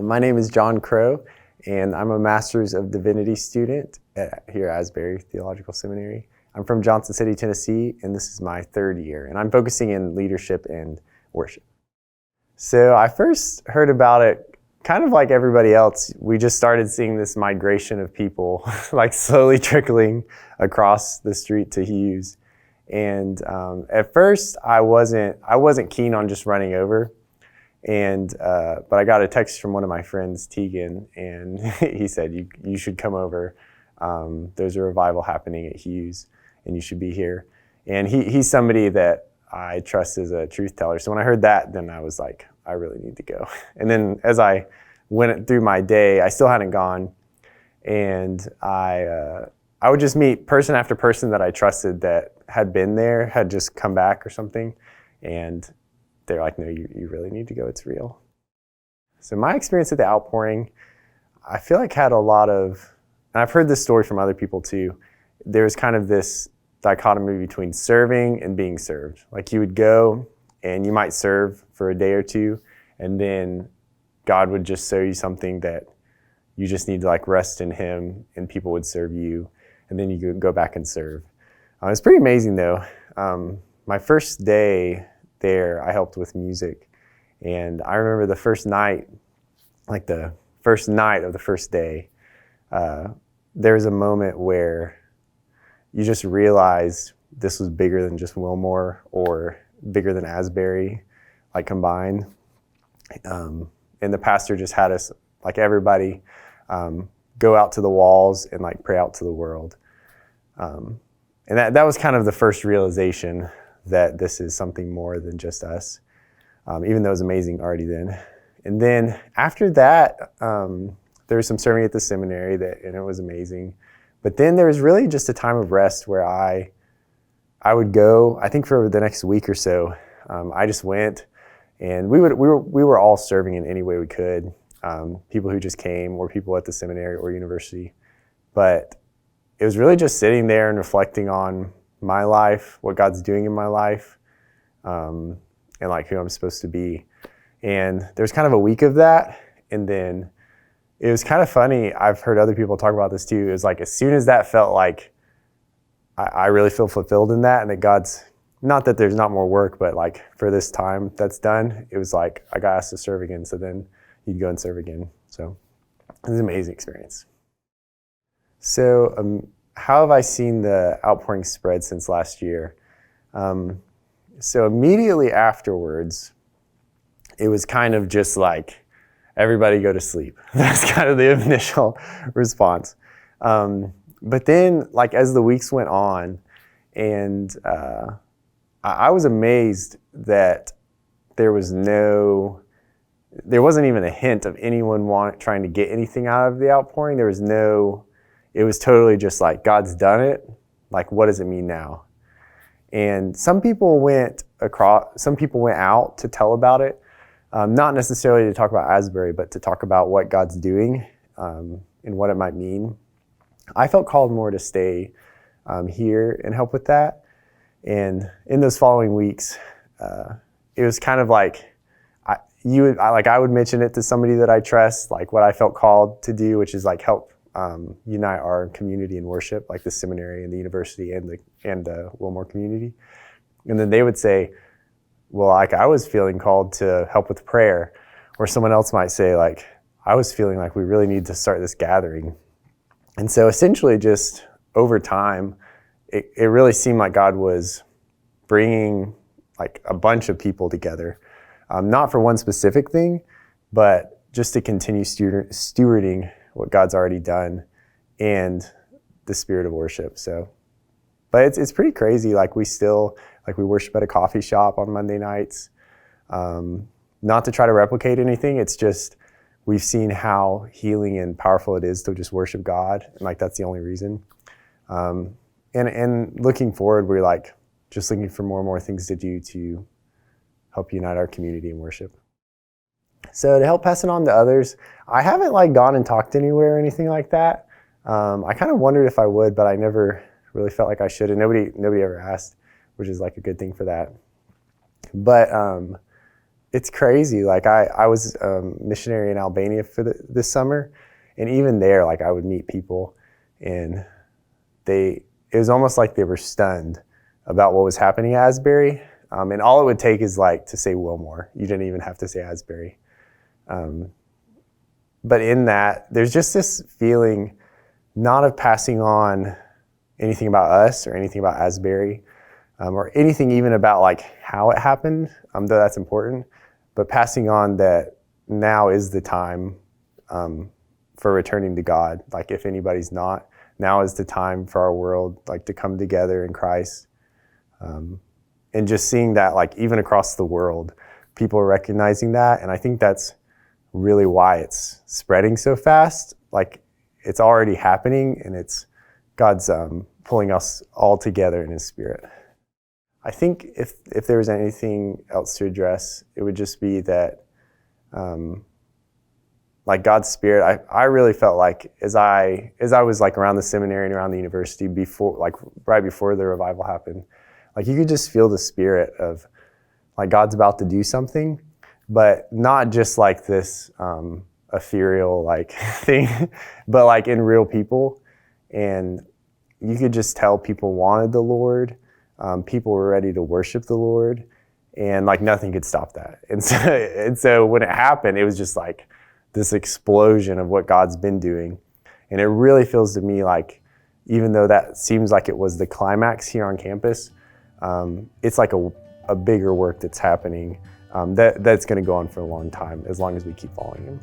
My name is John Crowe, and I'm a Master's of Divinity student here at Asbury Theological Seminary. I'm from Johnson City, Tennessee, and this is my third year, and I'm focusing in leadership and worship. So I first heard about it kind of like everybody else. We just started seeing this migration of people like slowly trickling across the street to Hughes. And at first I wasn't keen on just running over. But I got a text from one of my friends, Tegan, and he said, you should come over. There's a revival happening at Hughes, and you should be here. And he's somebody that I trust as a truth teller. So when I heard that, then I was like, I really need to go. And then as I went through my day, I still hadn't gone. And I would just meet person after person that I trusted that had been there, had just come back or something. And they're like, no, you really need to go, it's real. So my experience at the Outpouring, I feel like had a lot of, and I've heard this story from other people too, there was kind of this dichotomy between serving and being served. Like you would go and you might serve for a day or two, and then God would just show you something that you just need to like rest in Him, and people would serve you, and then you could go back and serve. It's pretty amazing though. My first day there, I helped with music, and I remember the first night, like the first night of the first day, there was a moment where you just realized this was bigger than just Wilmore or bigger than Asbury, like combined. And the pastor just had us, like everybody, go out to the walls and like pray out to the world. And that was kind of the first realization that this is something more than just us, even though it was amazing already then. And then after that, there was some serving at the seminary and it was amazing. But then there was really just a time of rest where I would go, I think for the next week or so, I just went, and we were all serving in any way we could. People who just came, or people at the seminary or university. But it was really just sitting there and reflecting on my life, what God's doing in my life, and like who I'm supposed to be. And there's kind of a week of that. And then it was kind of funny. I've heard other people talk about this too. It was like, as soon as that felt like I really feel fulfilled in that, and that God's, not that there's not more work, but like for this time that's done, it was like, I got asked to serve again. So then you'd go and serve again. So it was an amazing experience. So, how have I seen the Outpouring spread since last year? So immediately afterwards, it was kind of just like, everybody go to sleep. That's kind of the initial response. But then, like as the weeks went on, and I was amazed that there wasn't even a hint of anyone trying to get anything out of the Outpouring. It was totally just like, God's done it. Like, what does it mean now? And some people went out to tell about it, not necessarily to talk about Asbury, but to talk about what God's doing and what it might mean. I felt called more to stay here and help with that. And in those following weeks, it was kind of like, I would mention it to somebody that I trust, like what I felt called to do, which is like help unite our community in worship, like the seminary and the university and the Wilmore community. And then they would say, well, like I was feeling called to help with prayer. Or someone else might say, like, I was feeling like we really need to start this gathering. And so essentially just over time, it really seemed like God was bringing like a bunch of people together, not for one specific thing, but just to continue stewarding what God's already done and the spirit of worship. So, but it's pretty crazy. Like we worship at a coffee shop on Monday nights, not to try to replicate anything. It's just, we've seen how healing and powerful it is to just worship God. And like, that's the only reason. And looking forward, we're like just looking for more and more things to do to help unite our community in worship. So to help pass it on to others, I haven't like gone and talked anywhere or anything like that. I kind of wondered if I would, but I never really felt like I should, and nobody ever asked, which is like a good thing for that. But it's crazy. Like I was a missionary in Albania for this summer, and even there, like I would meet people, and it was almost like they were stunned about what was happening at Asbury. And all it would take is like to say Wilmore. You didn't even have to say Asbury. But in that, there's just this feeling not of passing on anything about us or anything about Asbury, or anything even about like how it happened, though that's important, but passing on that now is the time for returning to God. Like if anybody's not, now is the time for our world like to come together in Christ. And just seeing that like even across the world, people are recognizing that. And I think that's really why it's spreading so fast. Like it's already happening, and it's God's pulling us all together in His Spirit. I think if there was anything else to address, it would just be that like God's Spirit, I really felt like as I was like around the seminary and around the university before, like right before the revival happened, like you could just feel the Spirit of like God's about to do something, but not just like this ethereal like thing, but like in real people. And you could just tell people wanted the Lord. People were ready to worship the Lord, and like nothing could stop that. And so when it happened, it was just like this explosion of what God's been doing. And it really feels to me like, even though that seems like it was the climax here on campus, it's like a bigger work that's happening that's going to go on for a long time, as long as we keep following Him.